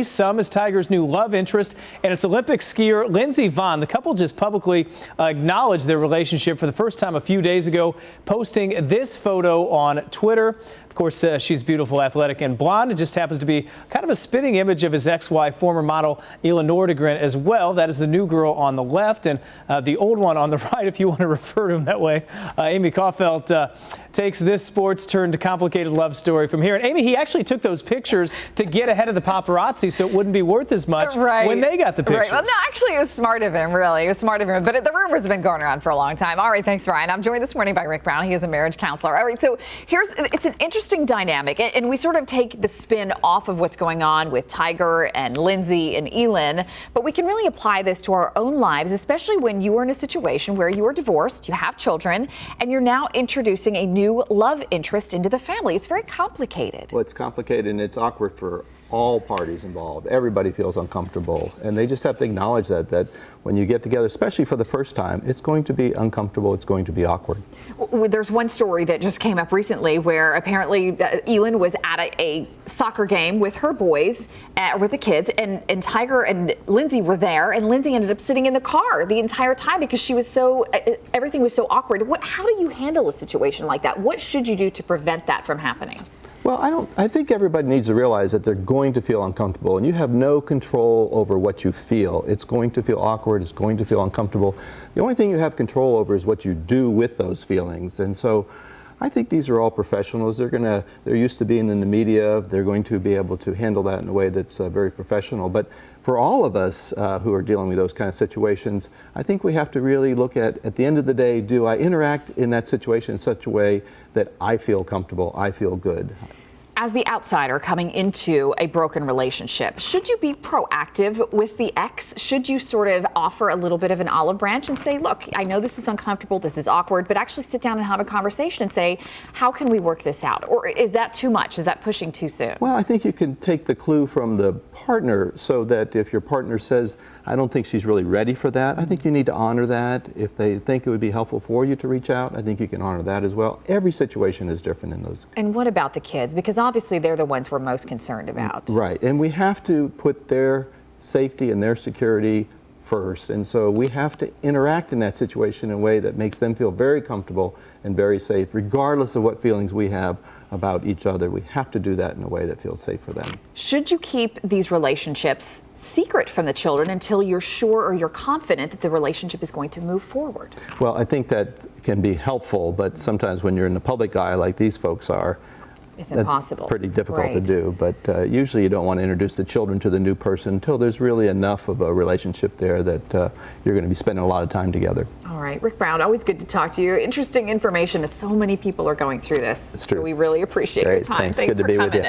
Some is Tiger's new love interest, and it's Olympic skier Lindsey Vonn. The couple just publicly acknowledged their relationship for the first time a few days ago, posting this photo on Twitter. Of course, she's beautiful, athletic, and blonde. It just happens to be kind of a spitting image of his ex-wife, former model Elin Nordegren, as well. That is the new girl on the left, and the old one on the right, if you want to refer to him that way. Amy Caulfield takes this sports turn to complicated love story from here. And Amy, he actually took those pictures to get ahead of the paparazzi, so it wouldn't be worth as much when they got the pictures. Right. Well, no, actually, it was smart of him, really. It was smart of him. But the rumors have been going around for a long time. All right, thanks, Ryan. I'm joined this morning by Rick Brown. He is a marriage counselor. All right, so it's an interesting dynamic, and we sort of take the spin off of what's going on with Tiger and Lindsey and Elin, but we can really apply this to our own lives, especially when you are in a situation where you are divorced, you have children, and you're now introducing a new love interest into the family. It's very complicated. Well, it's complicated and it's awkward for all parties involved. Everybody feels uncomfortable, and they just have to acknowledge that when you get together, especially for the first time, it's going to be uncomfortable, it's going to be awkward. There's one story that just came up recently where apparently Elin was at a soccer game with her boys, with the kids, and Tiger and Lindsey were there, and Lindsey ended up sitting in the car the entire time because she was everything was so awkward. How do you handle a situation like that? What should you do to prevent that from happening? Well, I think everybody needs to realize that they're going to feel uncomfortable, and you have no control over what you feel. It's going to feel awkward, it's going to feel uncomfortable. The only thing you have control over is what you do with those feelings. And so I think these are all professionals. They're used to being in the media. They're going to be able to handle that in a way that's very professional. But for all of us who are dealing with those kind of situations, I think we have to really look at the end of the day, do I interact in that situation in such a way that I feel comfortable, I feel good? As the outsider coming into a broken relationship, should you be proactive with the ex? Should you sort of offer a little bit of an olive branch and say, look, I know this is uncomfortable, this is awkward, but actually sit down and have a conversation and say, how can we work this out? Or is that too much? Is that pushing too soon? Well, I think you can take the clue from the partner, so that if your partner says, I don't think she's really ready for that, I think you need to honor that. If they think it would be helpful for you to reach out, I think you can honor that as well. Every situation is different in those. And what about the kids? Because obviously they're the ones we're most concerned about. Right, and we have to put their safety and their security first. And so we have to interact in that situation in a way that makes them feel very comfortable and very safe, regardless of what feelings we have about each other. We have to do that in a way that feels safe for them. Should you keep these relationships secret from the children until you're sure or you're confident that the relationship is going to move forward? Well, I think that can be helpful, but sometimes when you're in the public eye like these folks are, it's impossible. That's pretty difficult to do, but usually you don't want to introduce the children to the new person until there's really enough of a relationship there that you're going to be spending a lot of time together. All right, Rick Brown, always good to talk to you. Interesting information that so many people are going through this. It's true. So we really appreciate your time. Thanks. Good to be with you.